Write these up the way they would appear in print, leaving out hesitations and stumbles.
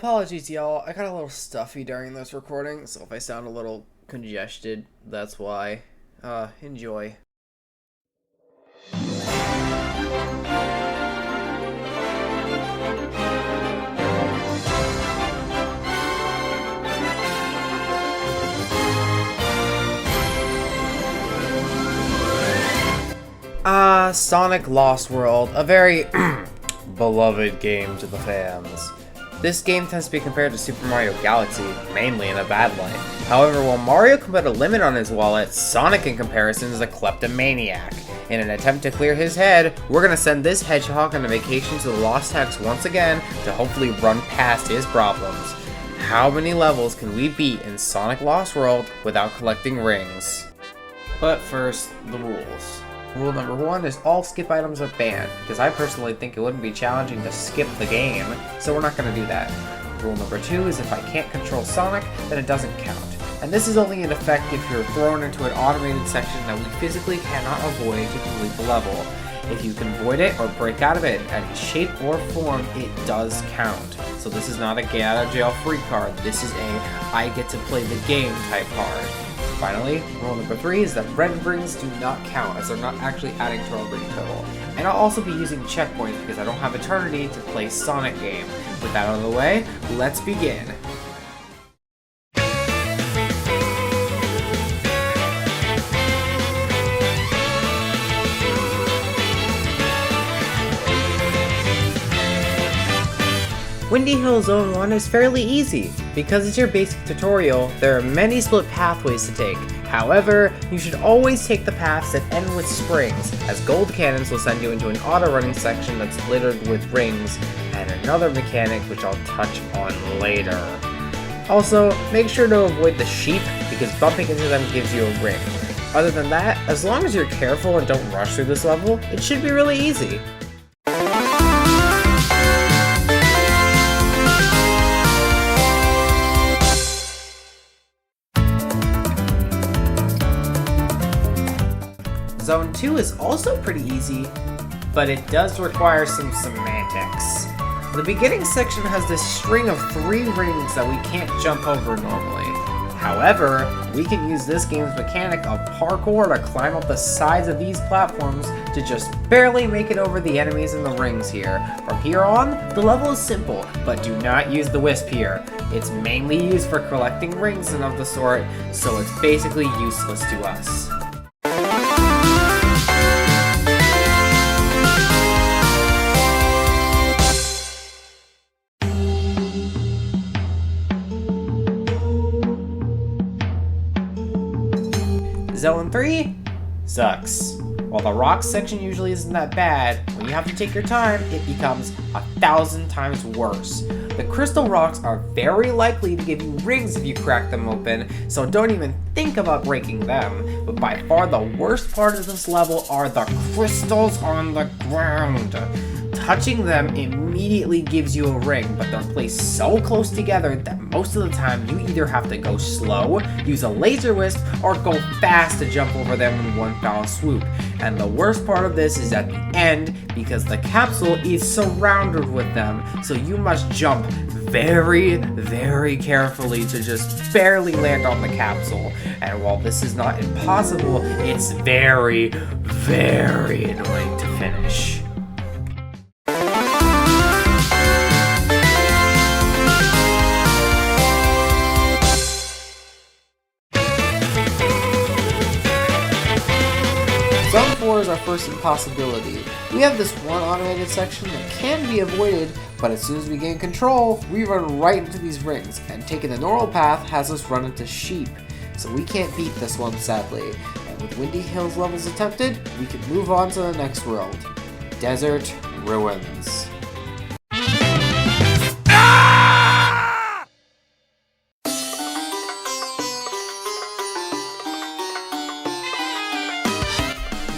Apologies, y'all. I got a little stuffy during this recording, so if I sound a little congested, that's why. Enjoy. Sonic Lost World, a very beloved game to the fans. This game tends to be compared to Super Mario Galaxy, mainly in a bad light. However, while Mario can put a limit on his wallet, Sonic in comparison is a kleptomaniac. In an attempt to clear his head, we're gonna send this hedgehog on a vacation to the Lost Hex once again to hopefully run past his problems. How many levels can we beat in Sonic Lost World without collecting rings? But first, the rules. Rule number 1 is all skip items are banned, because I personally think it wouldn't be challenging to skip the game, so we're not going to do that. Rule number 2 is if I can't control Sonic, then it doesn't count. And this is only in effect if you're thrown into an automated section that we physically cannot avoid to complete the level. If you can avoid it or break out of it in any shape or form, it does count. So this is not a get out of jail free card, this is a I get to play the game type card. Finally, rule number 3 is that red rings do not count, as they're not actually adding to our ring total. And I'll also be using checkpoints because I don't have Eternity to play Sonic game. With that out of the way, let's begin. Windy Hill Zone 1 is fairly easy. Because it's your basic tutorial, there are many split pathways to take. However, you should always take the paths that end with springs, as gold cannons will send you into an auto-running section that's littered with rings, and another mechanic which I'll touch on later. Also, make sure to avoid the sheep, because bumping into them gives you a ring. Other than that, as long as you're careful and don't rush through this level, it should be really easy. Zone 2 is also pretty easy, but it does require some semantics. The beginning section has this string of 3 rings that we can't jump over normally. However, we can use this game's mechanic of parkour to climb up the sides of these platforms to just barely make it over the enemies in the rings here. From here on, the level is simple, but do not use the Wisp here. It's mainly used for collecting rings and of the sort, so it's basically useless to us. Zone 3 sucks. While the rocks section usually isn't that bad, when you have to take your time, it becomes 1,000 times worse. The crystal rocks are very likely to give you rings if you crack them open, so don't even think about breaking them. But by far the worst part of this level are the crystals on the ground. Touching them immediately gives you a ring, but they're placed so close together that most of the time you either have to go slow, use a laser wisp, or go fast to jump over them in one foul swoop. And the worst part of this is at the end, because the capsule is surrounded with them, so you must jump very, very carefully to just barely land on the capsule. And while this is not impossible, it's very, very annoying to finish. Zone 4 is our first impossibility. We have this one automated section that can be avoided, but as soon as we gain control, we run right into these rings, and taking the normal path has us run into sheep. So we can't beat this one, sadly. And with Windy Hills levels attempted, we can move on to the next world. Desert Ruins.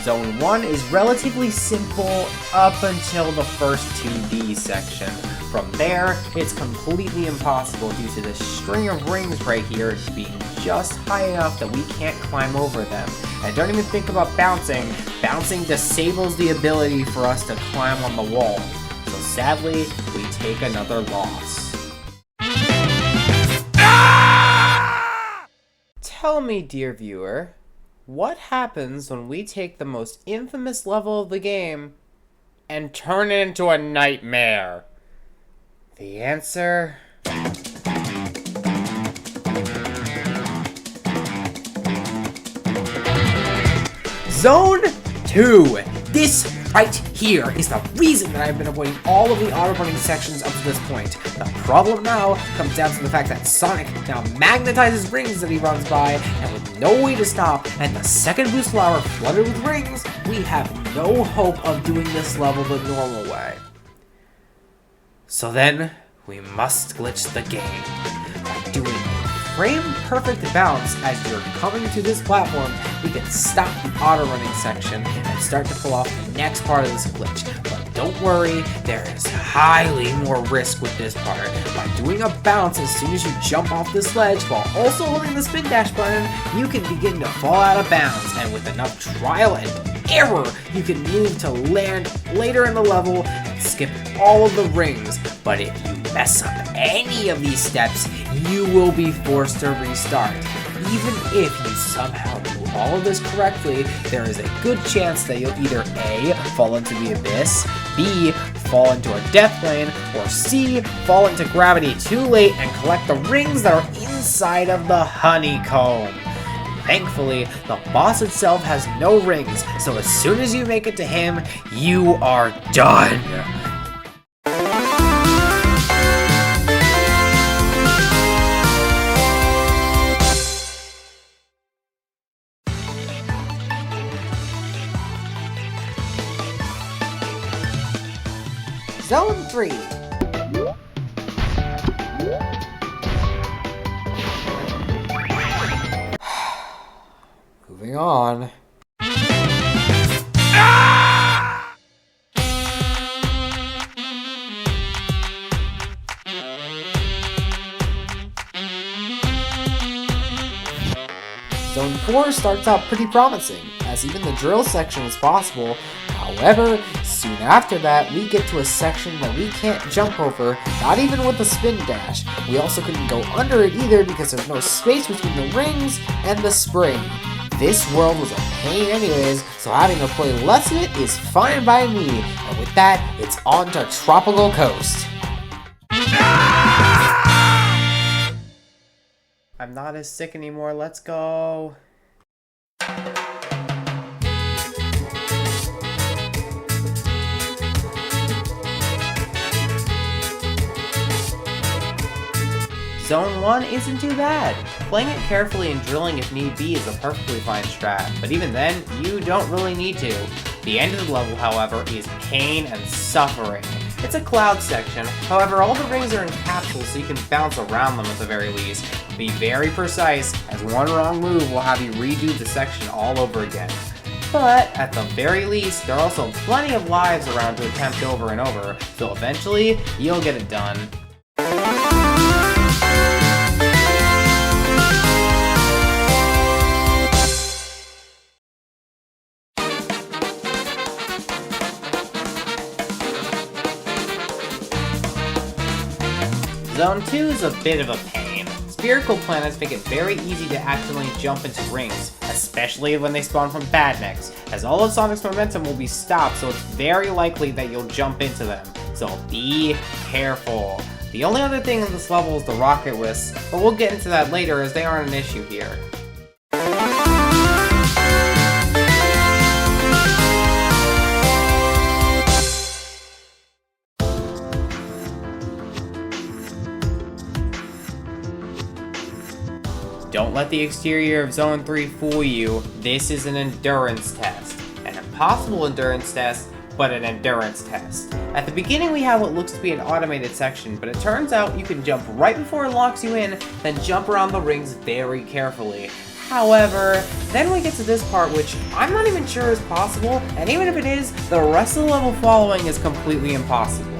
Zone 1 is relatively simple up until the first 2D section. From there, it's completely impossible due to this string of rings right here being just high enough that we can't climb over them. And don't even think about bouncing. Bouncing disables the ability for us to climb on the wall. So sadly, we take another loss. tell me, dear viewer, what happens when we take the most infamous level of the game and turn it into a nightmare? The answer... Zone 2! This right here is the reason that I've been avoiding all of the auto-running sections up to this point. The problem now comes down to the fact that Sonic now magnetizes rings that he runs by, and with no way to stop, and the second boost flower flooded with rings, we have no hope of doing this level the normal way. So then, we must glitch the game by doing frame-perfect bounce as you're coming to this platform. We can stop the auto-running section and start to pull off the next part of this glitch. But don't worry, there is highly more risk with this part. By doing a bounce as soon as you jump off this ledge while also holding the spin dash button, you can begin to fall out of bounds, and with enough trial and error, you can move to land later in the level and skip all of the rings. But if you mess up any of these steps, you will be forced to restart. Even if you somehow do all of this correctly, there is a good chance that you'll either A, fall into the abyss, B, fall into a death lane, or C, fall into gravity too late and collect the rings that are inside of the honeycomb. Thankfully, the boss itself has no rings, so as soon as you make it to him, you are done. Zone 3. Moving on. Zone 4 starts out pretty promising, as even the drill section is possible. However, soon after that, we get to a section that we can't jump over, not even with the spin dash. We also couldn't go under it either because there's no space between the rings and the spring. This world was a pain anyways, so having to play less of it is fine by me. And with that, it's on to Tropical Coast. I'm not as sick anymore, let's go. Zone 1 isn't too bad. Playing it carefully and drilling if need be is a perfectly fine strat, but even then, you don't really need to. The end of the level, however, is pain and suffering. It's a cloud section, however all the rings are in capsules so you can bounce around them at the very least. Be very precise, as one wrong move will have you redo the section all over again. But, at the very least, there are also plenty of lives around to attempt over and over, so eventually, you'll get it done. Zone 2 is a bit of a pain. Spherical planets make it very easy to accidentally jump into rings, especially when they spawn from Badniks, as all of Sonic's momentum will be stopped, so it's very likely that you'll jump into them, so be careful. The only other thing in this level is the rocket wisps, but we'll get into that later as they aren't an issue here. Don't let the exterior of Zone 3 fool you. This is an endurance test. An impossible endurance test, but an endurance test. At the beginning we have what looks to be an automated section, but it turns out you can jump right before it locks you in, then jump around the rings very carefully. However, then we get to this part which I'm not even sure is possible, and even if it is, the rest of the level following is completely impossible.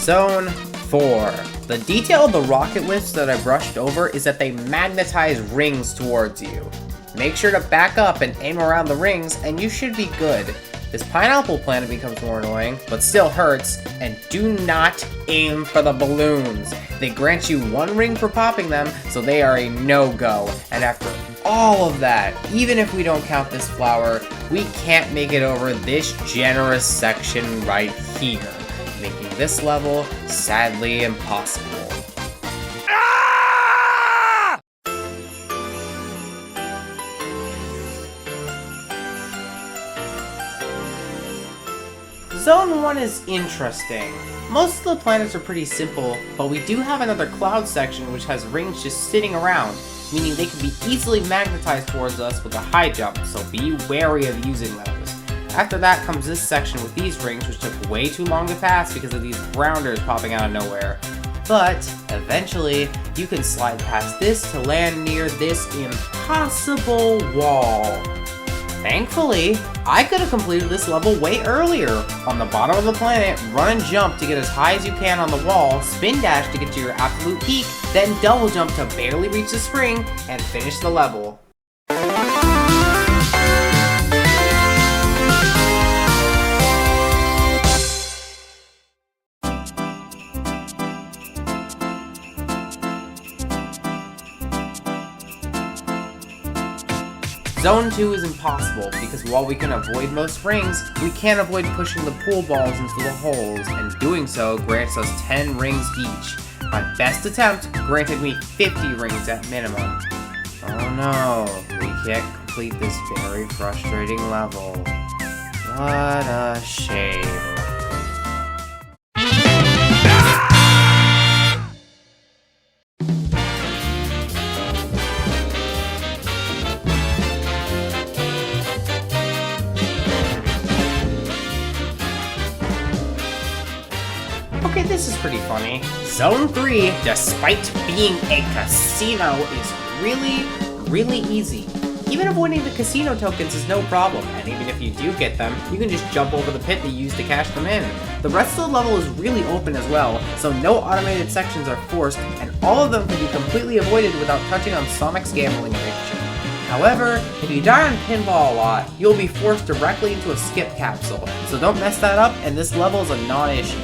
Zone 4. The detail of the rocket wisps that I brushed over is that they magnetize rings towards you. Make sure to back up and aim around the rings, and you should be good. This pineapple planet becomes more annoying, but still hurts, and do not aim for the balloons. They grant you 1 ring for popping them, so they are a no-go. And after all of that, even if we don't count this flower, we can't make it over this generous section right here, making this level sadly impossible. Zone 1 is interesting. Most of the planets are pretty simple, but we do have another cloud section which has rings just sitting around, meaning they can be easily magnetized towards us with a high jump, so be wary of using those. After that comes this section with these rings, which took way too long to pass because of these grounders popping out of nowhere. But eventually, you can slide past this to land near this impossible wall. Thankfully, I could have completed this level way earlier. On the bottom of the planet, run and jump to get as high as you can on the wall, spin dash to get to your absolute peak, then double jump to barely reach the spring, and finish the level. Zone 2 is impossible because while we can avoid most rings, we can't avoid pushing the pool balls into the holes, and doing so grants us 10 rings each. My best attempt granted me 50 rings at minimum. Oh no, we can't complete this very frustrating level. What a shame. Okay, this is pretty funny. Zone 3, despite being a casino, is really easy. Even avoiding the casino tokens is no problem, and even if you do get them, you can just jump over the pit they use to cash them in. The rest of the level is really open as well, so no automated sections are forced, and all of them can be completely avoided without touching on Sonic's gambling addiction. However, if you die on pinball a lot, you'll be forced directly into a skip capsule, so don't mess that up, and this level is a non-issue.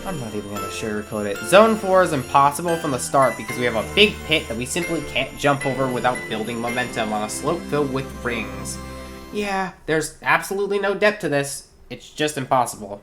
I'm not even gonna sugarcoat it. Zone 4 is impossible from the start because we have a big pit that we simply can't jump over without building momentum on a slope filled with rings. Yeah, there's absolutely no depth to this. It's just impossible.